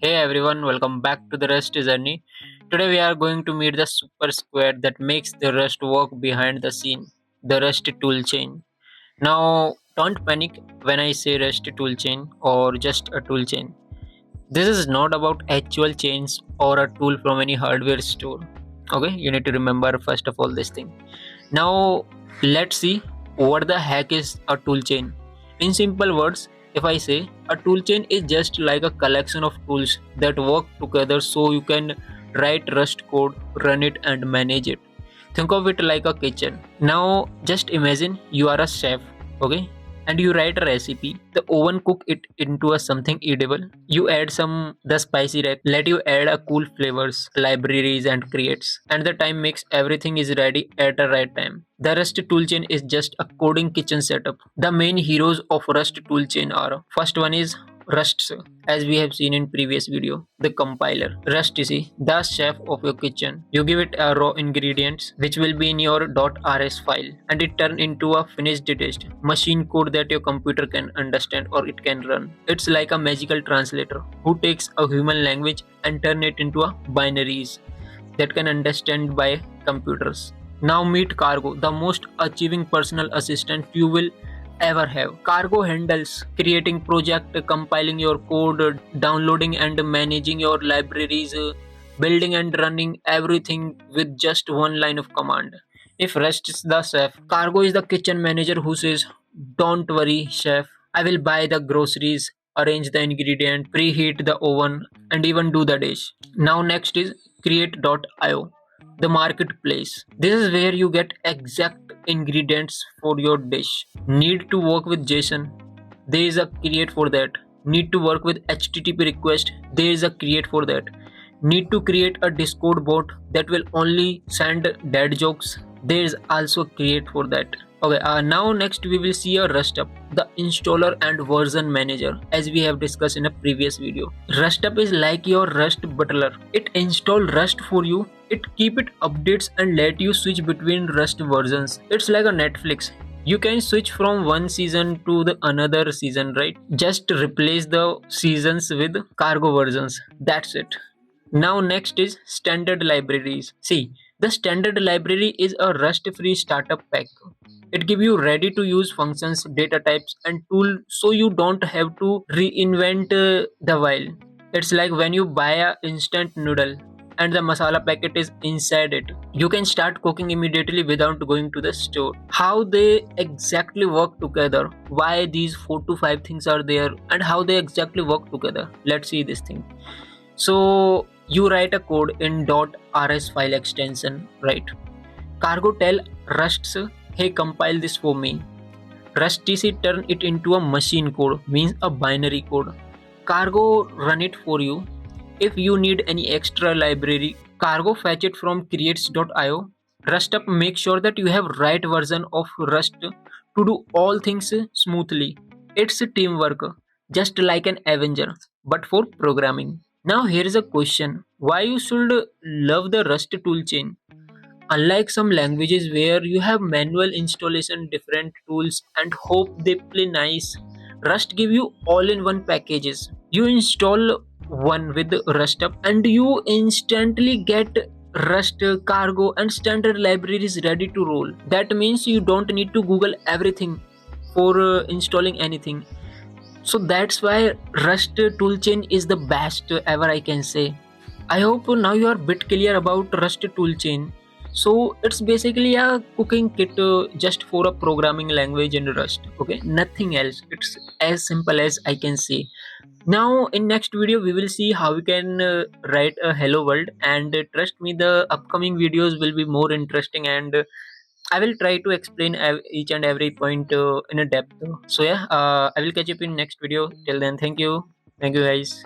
Hey everyone, welcome back to the Rust journey. Today we are going to meet the super squad that makes the Rust work behind the scene, the Rust toolchain. Now, don't panic when I say Rust toolchain or just a toolchain. This is not about actual chains or a tool from any hardware store. Okay, you need to remember first of all this thing. Now, let's see what the heck is a toolchain. In simple words, if I say a toolchain is just like a collection of tools that work together so you can write Rust code, run it, and manage it. Think of it like a kitchen. Now, just imagine you are a chef, okay? And you write a recipe. The oven cook it into a something edible. You add some the spicy rack. Let you add a cool flavors, libraries, and creates. And the time makes everything is ready at the right time. The Rust toolchain is just a coding kitchen setup. The main heroes of Rust toolchain are first one is Rust, as we have seen in previous video, the compiler. Rust is the chef of your kitchen. You give it a raw ingredients which will be in your .rs file and it turn into a finished disk machine code that your computer can understand or it can run. It's like a magical translator who takes a human language and turn it into a binaries that can understand by computers. Now meet Cargo, the most achieving personal assistant you will ever have. Cargo handles creating project, compiling your code, downloading and managing your libraries, building and running everything with just one line of command. If Rest is the chef, Cargo is the kitchen manager who says, "Don't worry, chef. I will buy the groceries, arrange the ingredient, preheat the oven, and even do the dish." Now next is Create.io, the marketplace. This is where you get exact ingredients for your dish. Need to work with JSON? There is a create for that. Need to work with HTTP request? There is a create for that. Need to create a Discord bot that will only send dad jokes? There is also a create for that. Okay, now next we will see a Rust Up, the installer and version manager, as we have discussed in a previous video. Rust Up is like your Rust butler. It install Rust for you, it keep it updates and let you switch between Rust versions. It's like a Netflix. You can switch from one season to the another season, right? Just replace the seasons with cargo versions. That's it. Now next is standard libraries. See, the standard library is a Rust-free startup pack. It gives you ready to use functions, data types and tool so you don't have to reinvent the wheel. It's like when you buy a instant noodle and the masala packet is inside it. You can start cooking immediately without going to the store. How they exactly work together, why these 4 to 5 things are there and how they exactly work together. Let's see this thing. So you write a code in .rs file extension, right? Cargo tell Rust, hey compile this for me. Rust TC turn it into a machine code, means a binary code. Cargo run it for you. If you need any extra library, Cargo fetch it from creates.io. Rust up make sure that you have right version of Rust to do all things smoothly. It's a teamwork, just like an Avenger, but for programming. Now here is a question. Why you should love the Rust toolchain? Unlike some languages where you have manual installation, different tools, and hope they play nice, Rust give you all-in-one packages. You install one with Rust up, and you instantly get Rust cargo and standard libraries ready to roll. That means you don't need to Google everything for installing anything. So that's why Rust toolchain is the best ever, I can say. I hope now you are a bit clear about Rust toolchain. So it's basically a cooking kit just for a programming language in Rust. Okay, nothing else. It's as simple as I can say. Now in next video we will see how we can write a hello world, and trust me, the upcoming videos will be more interesting, and I will try to explain each and every point in a depth. So yeah, I will catch up in next video. Till then, thank you guys.